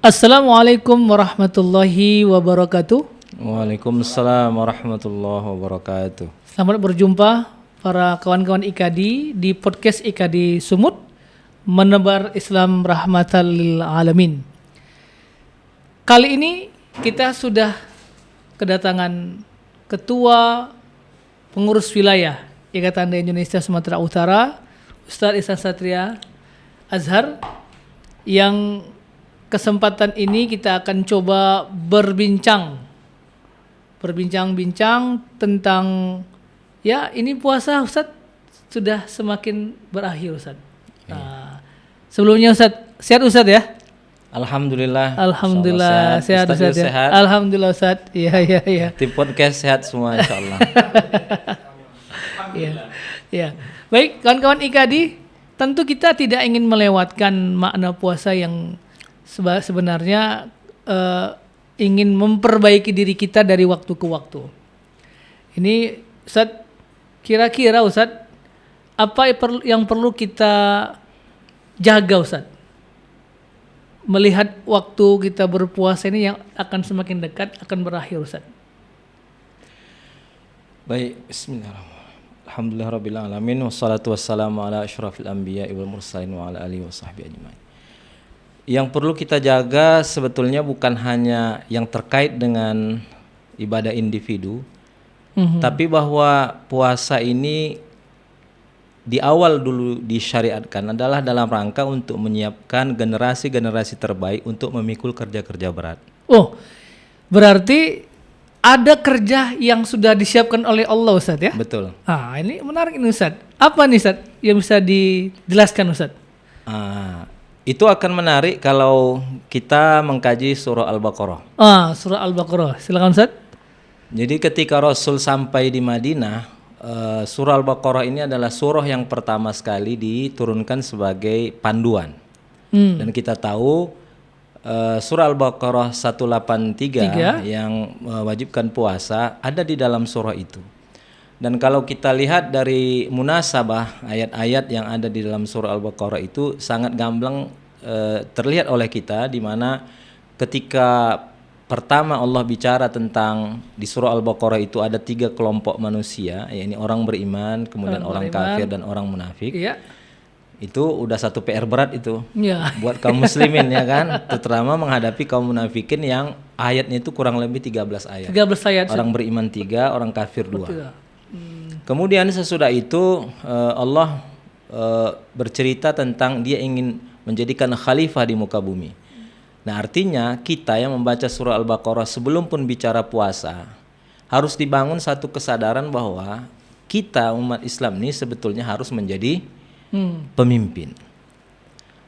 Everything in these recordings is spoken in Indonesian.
Assalamualaikum warahmatullahi wabarakatuh. Waalaikumsalam warahmatullahi wabarakatuh. Selamat berjumpa para kawan-kawan IKADI di podcast IKADI Sumut, menebar Islam rahmatan lil alamin. Kali ini kita sudah kedatangan Ketua Pengurus Wilayah Ikatan Ahli Indonesia Sumatera Utara, Ustadz Ihsan Satria Azhar, yang kesempatan ini kita akan coba berbincang-bincang tentang, ya, ini puasa Ustadz sudah semakin berakhir Ustadz. Sebelumnya Ustadz, sehat Ustadz ya? Alhamdulillah. Alhamdulillah sehat Ustadz ya. Sehat. Alhamdulillah Ustadz. Iya. Tim podcast sehat semua insyaallah. Iya. Baik, kawan-kawan IKADI, tentu kita tidak ingin melewatkan makna puasa yang sebenarnya ingin memperbaiki diri kita dari waktu ke waktu. Ini Ustadz, kira-kira Ustadz, apa yang perlu kita jaga Ustadz? Melihat waktu kita berpuasa ini yang akan semakin dekat, akan berakhir Ustadz. Baik, bismillahirrahmanirrahim. Alhamdulillahirabbil alamin wassalatu wassalamu ala asyrafil anbiya'i wal mursalin wa ala alihi washabbihi ajmain. Yang perlu kita jaga sebetulnya bukan hanya yang terkait dengan ibadah individu, tapi bahwa puasa ini di awal dulu disyariatkan adalah dalam rangka untuk menyiapkan generasi-generasi terbaik untuk memikul kerja-kerja berat. Oh, berarti ada kerja yang sudah disiapkan oleh Allah Ustaz ya? Betul. Ini menarik ini Ustaz. Apa nih Ustaz yang bisa dijelaskan Ustaz? Itu akan menarik kalau kita mengkaji surah Al-Baqarah. Surah Al-Baqarah. Silakan Ustaz. Jadi ketika Rasul sampai di Madinah, surah Al-Baqarah ini adalah surah yang pertama sekali diturunkan sebagai panduan. Dan kita tahu surah Al-Baqarah 183 yang mewajibkan puasa ada di dalam surah itu. Dan kalau kita lihat dari munasabah ayat-ayat yang ada di dalam surah Al-Baqarah itu sangat gamblang terlihat oleh kita, di mana ketika pertama Allah bicara tentang di surah Al-Baqarah itu ada 3 kelompok manusia, yakni orang beriman, kemudian orang kafir dan orang munafik. Iya. Itu udah satu PR berat itu buat kaum muslimin ya kan, terutama menghadapi kaum munafikin yang ayatnya itu kurang lebih 13 ayat. 13 ayat. Orang beriman 3, orang kafir 2. Kemudian sesudah itu Allah bercerita tentang dia ingin menjadikan khalifah di muka bumi. Nah, artinya kita yang membaca surah Al-Baqarah sebelum pun bicara puasa harus dibangun satu kesadaran bahwa kita umat Islam ini sebetulnya harus menjadi pemimpin.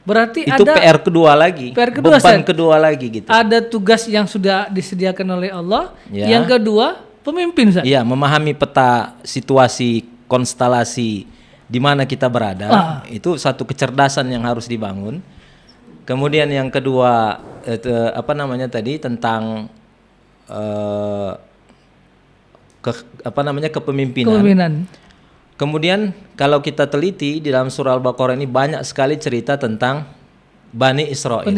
Berarti itu ada PR kedua lagi, beban kedua lagi gitu. Ada tugas yang sudah disediakan oleh Allah, yang kedua pemimpin Ustaz. Iya, memahami peta situasi konstelasi di mana kita berada, itu satu kecerdasan yang harus dibangun. Kemudian yang kedua tentang kepemimpinan. Kemudian kalau kita teliti di dalam surah Al-Baqarah ini banyak sekali cerita tentang Bani Israil.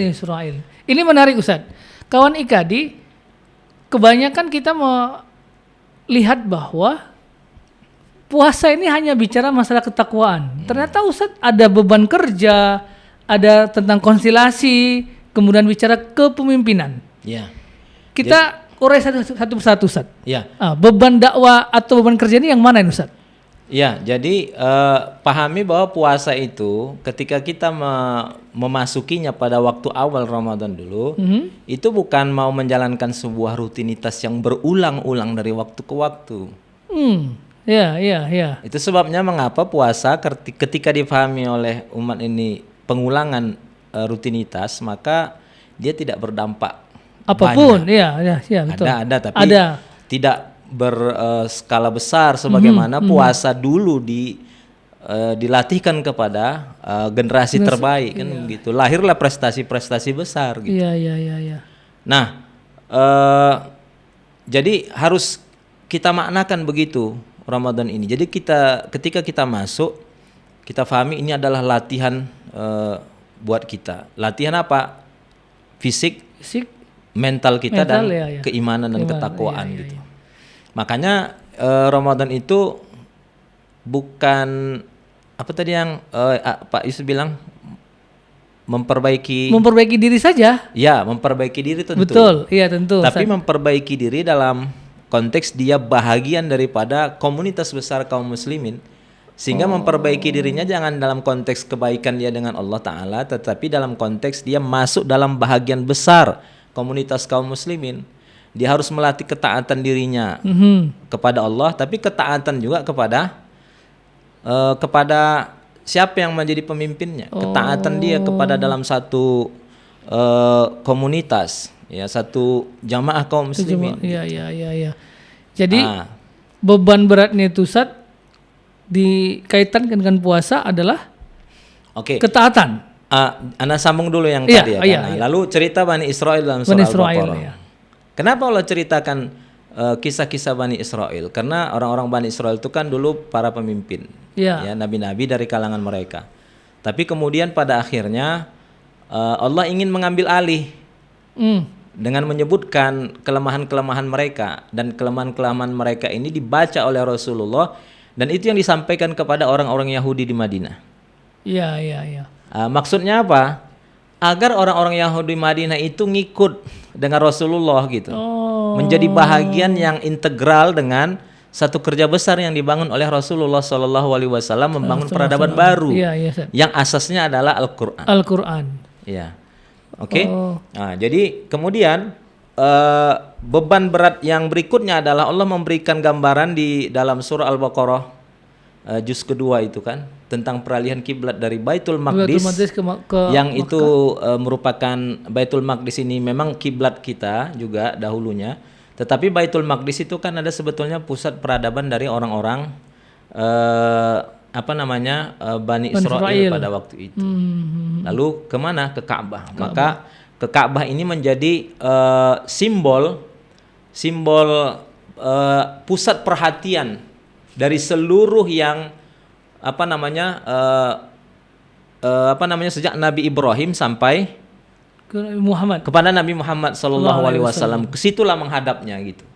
Ini menarik Ustaz. Kawan IKADI, kebanyakan kita lihat bahwa puasa ini hanya bicara masalah ketakwaan. Ternyata Ustaz ada beban kerja, ada tentang konstelasi, kemudian bicara kepemimpinan. Ya. Kita urai satu persatu Ustaz. Ya. Beban dakwah atau beban kerja ini yang mana ini Ustaz? Ya, jadi pahami bahwa puasa itu ketika kita memasukinya pada waktu awal Ramadan dulu, itu bukan mau menjalankan sebuah rutinitas yang berulang-ulang dari waktu ke waktu. Ya. Itu sebabnya mengapa puasa ketika dipahami oleh umat ini pengulangan rutinitas, maka dia tidak berdampak apapun. Banyak. Ya, betul. Ada tapi tidak berskala besar sebagaimana puasa dulu dilatihkan kepada generasi terbaik kan begitu. Lahirlah prestasi-prestasi besar gitu. Iya. Nah, jadi harus kita maknakan begitu Ramadan ini. Jadi ketika kita masuk, kita pahami ini adalah latihan buat kita. Latihan apa? Fisik fisik, mental kita mental, dan ya, ya. keimanan dan Keimanan, ketakwaan iya, iya, gitu. iya. Makanya Ramadan itu bukan apa tadi yang Pak Yusuf bilang memperbaiki Memperbaiki diri saja. ya, memperbaiki diri tentu. Betul, iya tentu. Tapi Ustaz. memperbaiki diri dalam konteks dia bahagian daripada komunitas besar kaum muslimin. Sehingga memperbaiki dirinya jangan dalam konteks kebaikan dia dengan Allah Ta'ala, tetapi dalam konteks dia masuk dalam bahagian besar komunitas kaum muslimin. Dia harus melatih ketaatan dirinya kepada Allah, tapi ketaatan juga kepada siapa yang menjadi pemimpinnya. Ketaatan dia kepada dalam satu komunitas, ya, satu jamaah kaum muslimin. Iya. Jadi beban beratnya itu Ustaz dikaitkan dengan puasa adalah Oke. ketaatan. Anda sambung dulu yang Iya, tadi ya. iya, Nah, iya. lalu cerita Bani Israel dalam Bani surah Israel, Al-Baqarah. ya. Kenapa Allah ceritakan kisah-kisah Bani Israel? Karena orang-orang Bani Israel itu kan dulu para pemimpin, Iya. ya, nabi-nabi dari kalangan mereka. Tapi kemudian pada akhirnya Allah ingin mengambil alih dengan menyebutkan kelemahan-kelemahan mereka, dan kelemahan-kelemahan mereka ini dibaca oleh Rasulullah, dan itu yang disampaikan kepada orang-orang Yahudi di Madinah. Iya. Maksudnya apa? Agar orang-orang Yahudi Madinah itu ngikut dengan Rasulullah gitu. Menjadi bahagian yang integral dengan satu kerja besar yang dibangun oleh Rasulullah SAW, membangun peradaban baru. Iya, Ustaz. Yang asasnya adalah Al-Qur'an. Al-Qur'an. Iya. Oke. Nah, jadi kemudian beban berat yang berikutnya adalah Allah memberikan gambaran di dalam surah Al-Baqarah juz kedua itu kan, tentang peralihan kiblat dari Baitul Maqdis ke yang itu merupakan Baitul Maqdis ini memang kiblat kita juga dahulunya, tetapi Baitul Maqdis itu kan ada sebetulnya pusat peradaban dari orang-orang Bani Israel pada waktu itu. Lalu kemana? Ke Ka'bah. Maka ke Ka'bah ini menjadi simbol pusat perhatian dari seluruh yang sejak Nabi Ibrahim sampai kepada Nabi Muhammad sallallahu alaihi wasallam. Kesitulah menghadapnya gitu.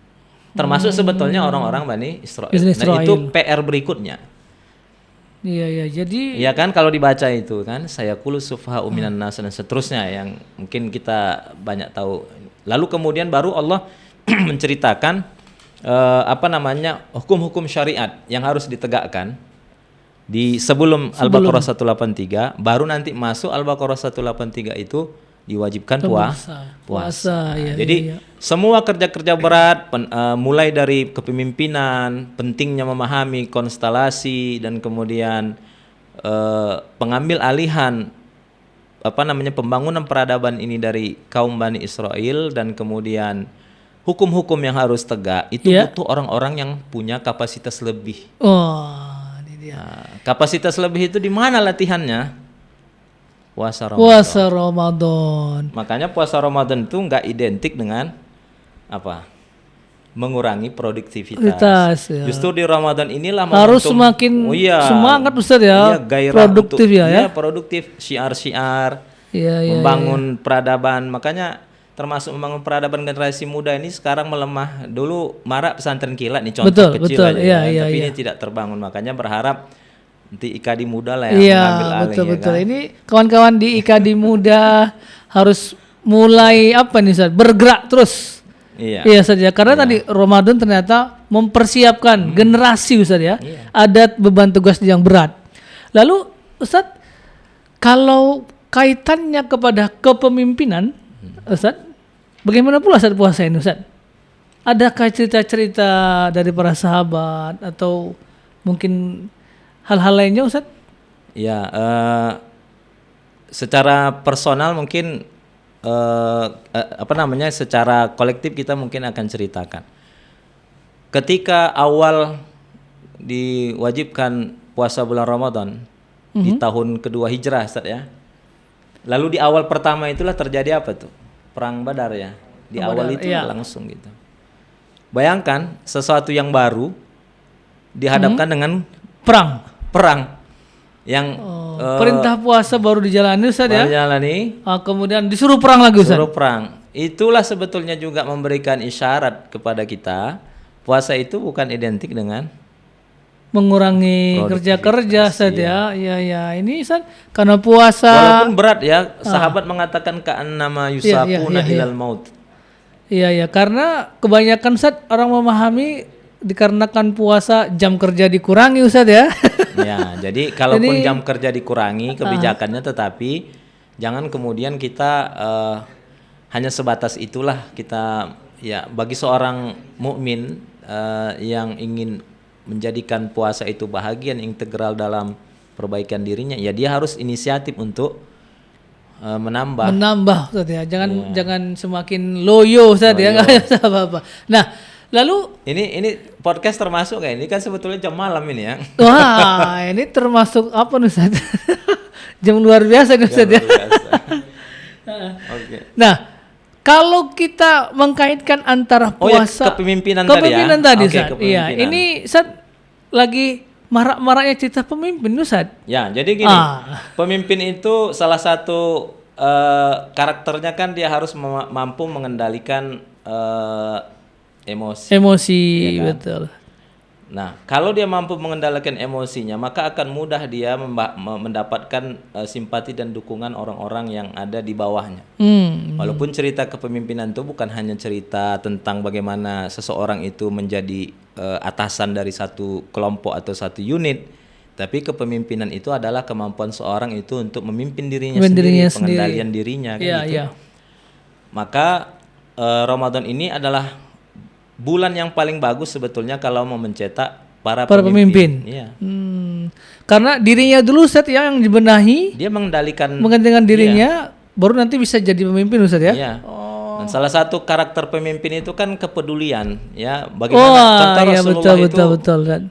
Termasuk sebetulnya orang-orang Bani Israel. Nah, itu PR berikutnya. Iya, jadi ya kan, kalau dibaca itu kan, saya qulu sufaha'u minan nas dan seterusnya yang mungkin kita banyak tahu. Lalu kemudian baru Allah menceritakan hukum-hukum syariat yang harus ditegakkan di sebelum Al-Baqarah 183, baru nanti masuk Al-Baqarah 183 itu diwajibkan puasa. Ya, jadi semua kerja-kerja berat mulai dari kepemimpinan, pentingnya memahami konstelasi, dan kemudian pengambil alihan pembangunan peradaban ini dari kaum Bani Israel, dan kemudian hukum-hukum yang harus tegak itu butuh orang-orang yang punya kapasitas lebih. Ini dia. Nah, kapasitas lebih itu di mana latihannya? Puasa Ramadan. Makanya puasa Ramadan itu nggak identik dengan mengurangi produktivitas. Ya. Justru di Ramadan inilah harus semakin semangat Ustaz ya. Produktif ya. Produktif, syiar-syiar, ya. membangun peradaban. Makanya termasuk membangun peradaban generasi muda ini sekarang melemah. Dulu marak pesantren kilat nih, contoh kecil aja tapi ini tidak terbangun. Makanya berharap nanti IKADI muda lah yang mengambil alih. Betul. Ini kawan-kawan di IKADI muda harus mulai Ustaz, bergerak terus. Iya saja, karena tadi Ramadan ternyata mempersiapkan generasi Ustaz ya. Ada beban tugas yang berat. Lalu Ustaz, kalau kaitannya kepada kepemimpinan Ustaz, bagaimana pula saat puasa ini Ustaz? Adakah cerita-cerita dari para sahabat atau mungkin hal-hal lainnya Ustaz? Ya, secara personal mungkin secara kolektif kita mungkin akan ceritakan. Ketika awal diwajibkan puasa bulan Ramadan di tahun kedua Hijrah Ustaz ya. Lalu di awal pertama itulah terjadi apa tuh? Perang Badar ya. Di awal itu langsung gitu. Bayangkan sesuatu yang baru dihadapkan dengan perang yang perintah puasa baru dijalani Ustaz ya. Dijalani. Kemudian disuruh perang lagi Ustaz. Disuruh perang. itulah sebetulnya juga memberikan isyarat kepada kita, puasa itu bukan identik dengan mengurangi kerja-kerja produktivitas, saja. Ya, ini Ustaz karena puasa. walaupun berat ya, sahabat mengatakan ka'annama yusaquna ilal maut. Iya, karena kebanyakan Ustaz orang memahami dikarenakan puasa jam kerja dikurangi Ustaz ya. Ya, jadi kalaupun jam kerja dikurangi kebijakannya, tetapi jangan kemudian kita hanya sebatas itulah kita ya. Bagi seorang mukmin yang ingin menjadikan puasa itu bahagian integral dalam perbaikan dirinya, ya dia harus inisiatif untuk menambah Ustaz ya. Jangan semakin loyo Ustaz ya, enggak ada apa-apa. Nah, lalu ini podcast termasuk kayak ini kan sebetulnya jam malam ini ya. Wah, ini termasuk apa nih Ustaz? Jam luar biasa nih Ustaz ya. Oke. Nah, kalau kita mengkaitkan antara puasa kepemimpinan tadi ya. Ustaz. Iya, ini Ustaz lagi marak-maraknya cerita pemimpin Ustaz. Ya, jadi gini, pemimpin itu salah satu karakternya kan dia harus mampu mengendalikan emosi. Ya kan? Betul. Nah, kalau dia mampu mengendalikan emosinya, maka akan mudah dia mendapatkan simpati dan dukungan orang-orang yang ada di bawahnya. Walaupun cerita kepemimpinan itu bukan hanya cerita tentang bagaimana seseorang itu menjadi atasan dari satu kelompok atau satu unit, tapi kepemimpinan itu adalah kemampuan seorang itu untuk memimpin dirinya sendiri, pengendalian dirinya kan gitu. Maka Ramadan ini adalah bulan yang paling bagus sebetulnya kalau mau mencetak para pemimpin. Iya. Karena dirinya dulu Ustaz ya yang dibenahi, dia mengendalikan dirinya, baru nanti bisa jadi pemimpin Ustaz ya. Iya. Dan salah satu karakter pemimpin itu kan kepedulian ya. Bagaimana contoh Rasulullah betul, kan?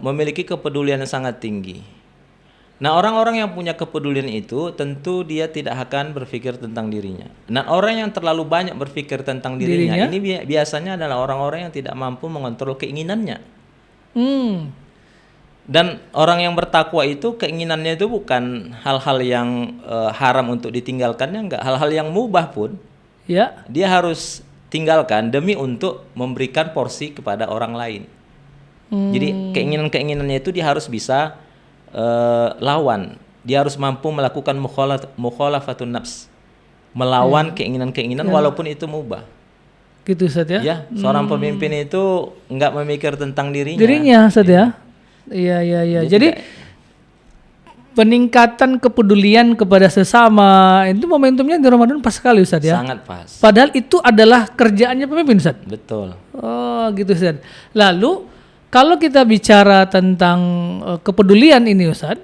Memiliki kepedulian yang sangat tinggi. Nah, orang-orang yang punya kepedulian itu tentu dia tidak akan berpikir tentang dirinya. Nah, orang yang terlalu banyak berpikir tentang dirinya ini biasanya adalah orang-orang yang tidak mampu mengontrol keinginannya. Dan orang yang bertakwa itu keinginannya itu bukan hal-hal yang haram untuk ditinggalkannya, enggak. Hal-hal yang mubah pun dia harus tinggalkan demi untuk memberikan porsi kepada orang lain. Jadi keinginan-keinginannya itu dia harus bisa lawan. Dia harus mampu melakukan mukhalafatun nafs, melawan keinginan-keinginan walaupun itu mubah. Gitu Ustaz ya. Ya, seorang pemimpin itu enggak memikir tentang dirinya. Ustaz ya. Iya. Jadi peningkatan kepedulian kepada sesama itu momentumnya di Ramadan pas sekali Ustaz ya. Sangat pas. Padahal itu adalah kerjaannya pemimpin Ustaz. Betul. Oh, gitu Ustaz. Lalu kalau kita bicara tentang kepedulian ini Ustaz,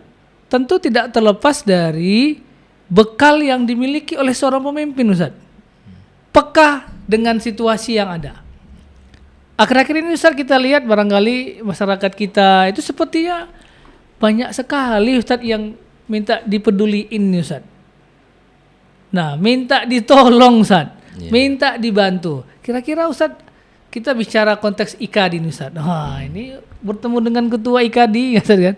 tentu tidak terlepas dari bekal yang dimiliki oleh seorang pemimpin Ustaz. Peka dengan situasi yang ada. Akhir-akhir ini Ustaz kita lihat barangkali masyarakat kita itu sepertinya banyak sekali Ustaz yang minta dipeduliin nih Ustaz. Nah, minta ditolong Ustaz, minta dibantu. Kira-kira Ustaz kita bicara konteks IKADI nih Ustaz. Ini bertemu dengan ketua IKADI Ustaz kan.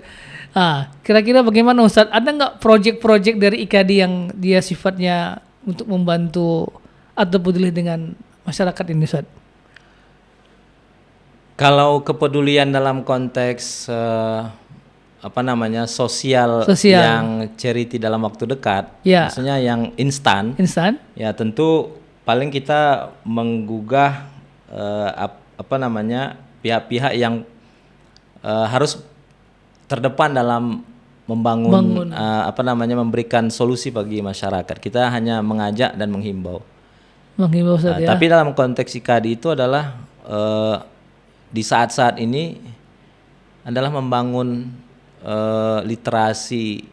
Kira-kira bagaimana Ustaz? Ada nggak proyek-proyek dari IKADI yang dia sifatnya untuk membantu atau peduli dengan masyarakat ini Ustaz? Kalau kepedulian dalam konteks sosial yang charity dalam waktu dekat, maksudnya yang instan, ya tentu paling kita menggugah pihak-pihak yang harus terdepan dalam membangun memberikan solusi bagi masyarakat. Kita hanya mengajak dan menghimbau Ustaz, tapi dalam konteks IKADI itu adalah di saat-saat ini adalah membangun literasi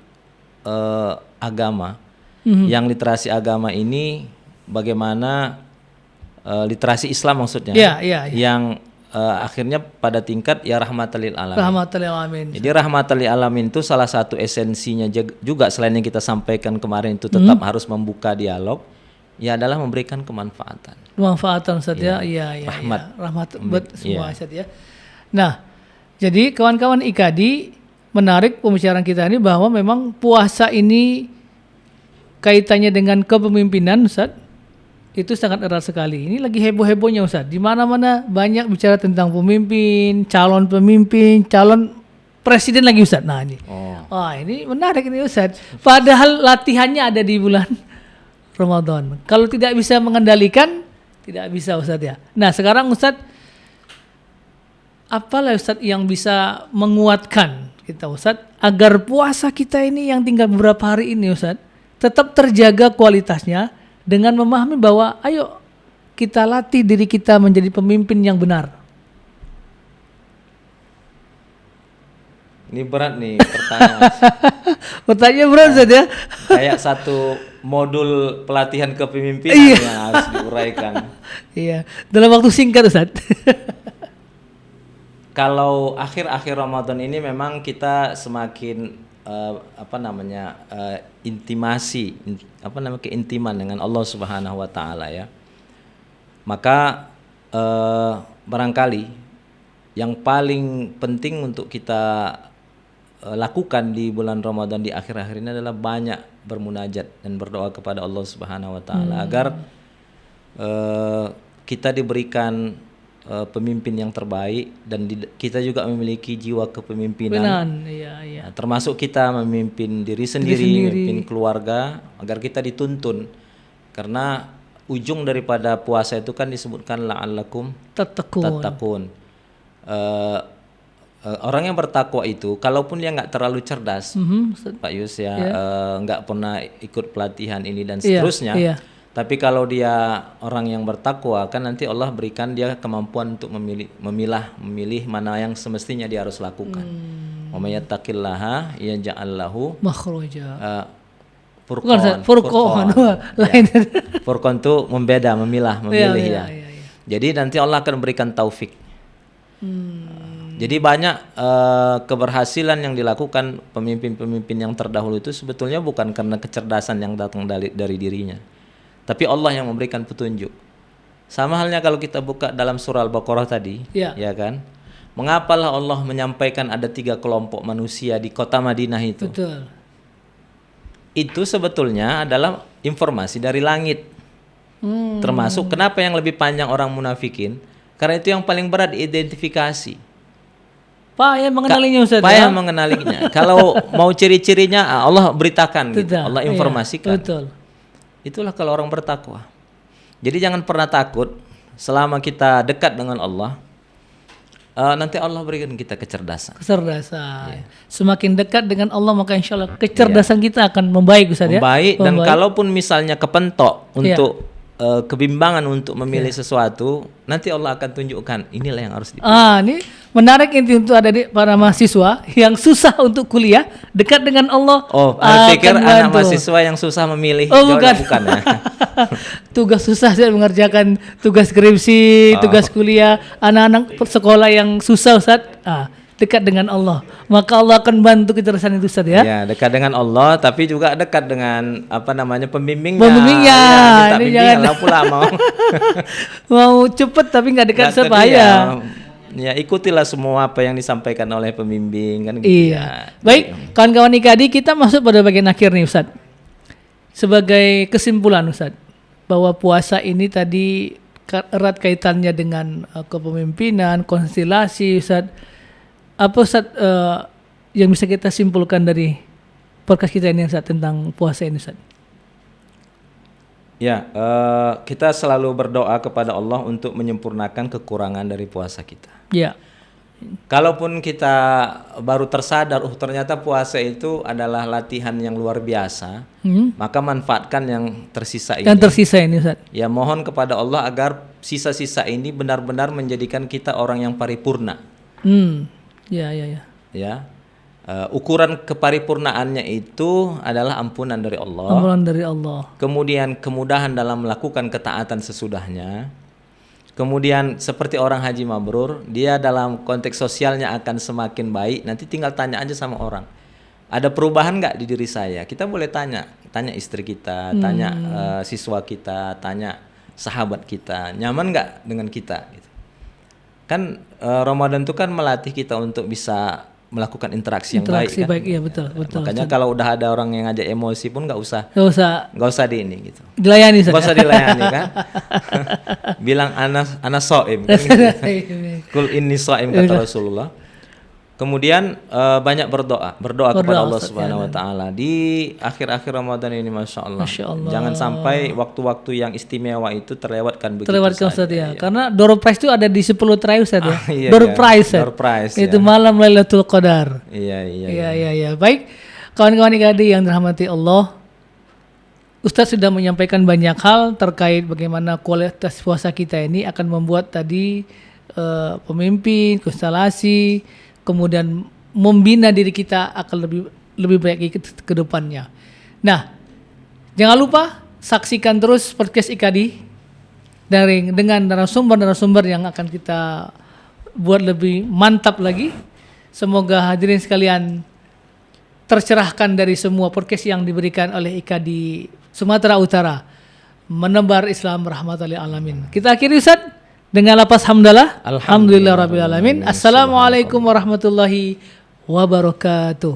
agama. Yang literasi agama ini bagaimana literasi Islam maksudnya, yang akhirnya pada tingkat rahmatan lil alamin. Jadi rahmatan lil alamin itu salah satu esensinya juga selain yang kita sampaikan kemarin itu tetap harus membuka dialog, adalah memberikan kemanfaatan. Ustaz ya. Rahmat buat semua Ustaz ya. Nah, jadi kawan-kawan IKADI, menarik pembicaraan kita ini bahwa memang puasa ini kaitannya dengan kepemimpinan Ustaz. Itu sangat erat sekali. Ini lagi heboh-hebohnya Ustaz. Di mana-mana banyak bicara tentang pemimpin, calon presiden lagi Ustaz. Nah ini. Wah ini menarik ini Ustaz. Padahal latihannya ada di bulan Ramadan. Kalau tidak bisa mengendalikan, tidak bisa Ustaz ya. Nah sekarang Ustaz, apalah Ustaz yang bisa menguatkan kita Ustaz, agar puasa kita ini yang tinggal beberapa hari ini Ustaz, tetap terjaga kualitasnya, dengan memahami bahwa ayo kita latih diri kita menjadi pemimpin yang benar. Ini berat nih pertanyaan. Pertanyaan berat Ustaz ya. Kayak satu modul pelatihan kepemimpinan yang harus diuraikan. Iya, dalam waktu singkat Ustaz. Kalau akhir-akhir Ramadan ini memang kita semakin keintiman dengan Allah Subhanahu wa taala ya. Maka barangkali yang paling penting untuk kita lakukan di bulan Ramadan di akhir-akhir ini adalah banyak bermunajat dan berdoa kepada Allah Subhanahu wa taala agar kita diberikan pemimpin yang terbaik dan kita juga memiliki jiwa kepemimpinan. Iya. Termasuk kita memimpin diri sendiri, memimpin keluarga agar kita dituntun. Karena ujung daripada puasa itu kan disebutkan la'allakum tattaqun. Orang yang bertakwa itu kalaupun dia nggak terlalu cerdas, Pak Yus ya, nggak pernah ikut pelatihan ini dan seterusnya. Tapi kalau dia orang yang bertakwa, kan nanti Allah berikan dia kemampuan untuk memilih mana yang semestinya dia harus lakukan. Wa may yattaqillaha yaj'al lahu makhraja. Furqan. Furqan itu memilih ya. Jadi nanti Allah akan berikan taufik. Jadi banyak keberhasilan yang dilakukan pemimpin-pemimpin yang terdahulu itu sebetulnya bukan karena kecerdasan yang datang dari dirinya, tapi Allah yang memberikan petunjuk. Sama halnya kalau kita buka dalam surah Al-Baqarah tadi, ya kan? Mengapalah Allah menyampaikan ada 3 kelompok manusia di kota Madinah itu? Betul. Itu sebetulnya adalah informasi dari langit. Termasuk kenapa yang lebih panjang orang munafikin? Karena itu yang paling berat diidentifikasi. Payah mengenalinya Ustaz. Payah mengenalinya. Kalau mau ciri-cirinya Allah beritakan gitu. Allah informasikan. Betul. Itulah kalau orang bertakwa. Jadi jangan pernah takut selama kita dekat dengan Allah. Nanti Allah berikan kita kecerdasan. Semakin dekat dengan Allah maka insya Allah kecerdasan kita akan membaik Ustaz ya. Membaik dan kalaupun misalnya kepentok untuk kebimbangan untuk memilih sesuatu, nanti Allah akan tunjukkan inilah yang harus dipilih. Ini menarik ini untuk adik para mahasiswa yang susah untuk kuliah, dekat dengan Allah. Pikir anak mahasiswa yang susah memilih. Bukan ya. Tugas susah saya mengerjakan tugas skripsi, tugas kuliah, anak-anak sekolah yang susah Ustaz. Dekat dengan Allah, maka Allah akan bantu kecerdasan itu Ustaz ya. Ya, dekat dengan Allah, tapi juga dekat dengan pembimbingnya. Minta bimbingan lah pula mau cepet tapi nggak dekat sebaya. Ya ikutilah semua apa yang disampaikan oleh pembimbing kan gitu. Iya. Baik, kawan-kawan IKADI, kita masuk pada bagian akhir nih Ustaz. Sebagai kesimpulan Ustaz, bahwa puasa ini tadi erat kaitannya dengan kepemimpinan, konstelasi Ustaz. Apa Ustaz yang bisa kita simpulkan dari podcast kita ini Ustaz tentang puasa ini Ustaz? Ya, kita selalu berdoa kepada Allah untuk menyempurnakan kekurangan dari puasa kita. Ya. Kalaupun kita baru tersadar, ternyata puasa itu adalah latihan yang luar biasa, maka manfaatkan yang tersisa ini. Yang tersisa ini Ustaz. Ya, mohon kepada Allah agar sisa-sisa ini benar-benar menjadikan kita orang yang paripurna. Ya. Ukuran keparipurnaannya itu adalah ampunan dari Allah. Kemudian kemudahan dalam melakukan ketaatan sesudahnya. Kemudian seperti orang haji mabrur, dia dalam konteks sosialnya akan semakin baik. Nanti tinggal tanya aja sama orang. Ada perubahan nggak di diri saya? Kita boleh tanya istri kita, tanya siswa kita, tanya sahabat kita, nyaman nggak dengan kita? Gitu. Kan Ramadan itu kan melatih kita untuk bisa melakukan interaksi yang baik kan. Iya betul. Makanya kalau udah ada orang yang ngajak emosi pun nggak usah di ini gitu. Dilayani Nggak usah dilayani kan. Bilang ana shaim kan gitu. Kul inni shaim kata Rasulullah. Kemudian banyak berdoa kepada Allah Subhanahu wa taala di akhir-akhir Ramadan ini, Masya Allah. Jangan sampai waktu-waktu yang istimewa itu terlewatkan begitu saja. Ustaz ya. Karena door prize itu ada di 10 terakhir Ustaz ya. Iya, door prize. Itu malam Lailatul Qadar. Iya. Baik, kawan-kawan IKADI yang dirahmati Allah, Ustaz sudah menyampaikan banyak hal terkait bagaimana kualitas puasa kita ini akan membuat tadi pemimpin, konstelasi, kemudian membina diri kita akan lebih baik ke depannya. Nah, jangan lupa saksikan terus podcast IKADI dengan narasumber yang akan kita buat lebih mantap lagi. Semoga hadirin sekalian tercerahkan dari semua podcast yang diberikan oleh IKADI Sumatera Utara, menebar Islam rahmatan lil alamin. Kita akhiri Ustaz dengan lafaz hamdalah. Alhamdulillahirabbil alamin. Assalamualaikum warahmatullahi wabarakatuh.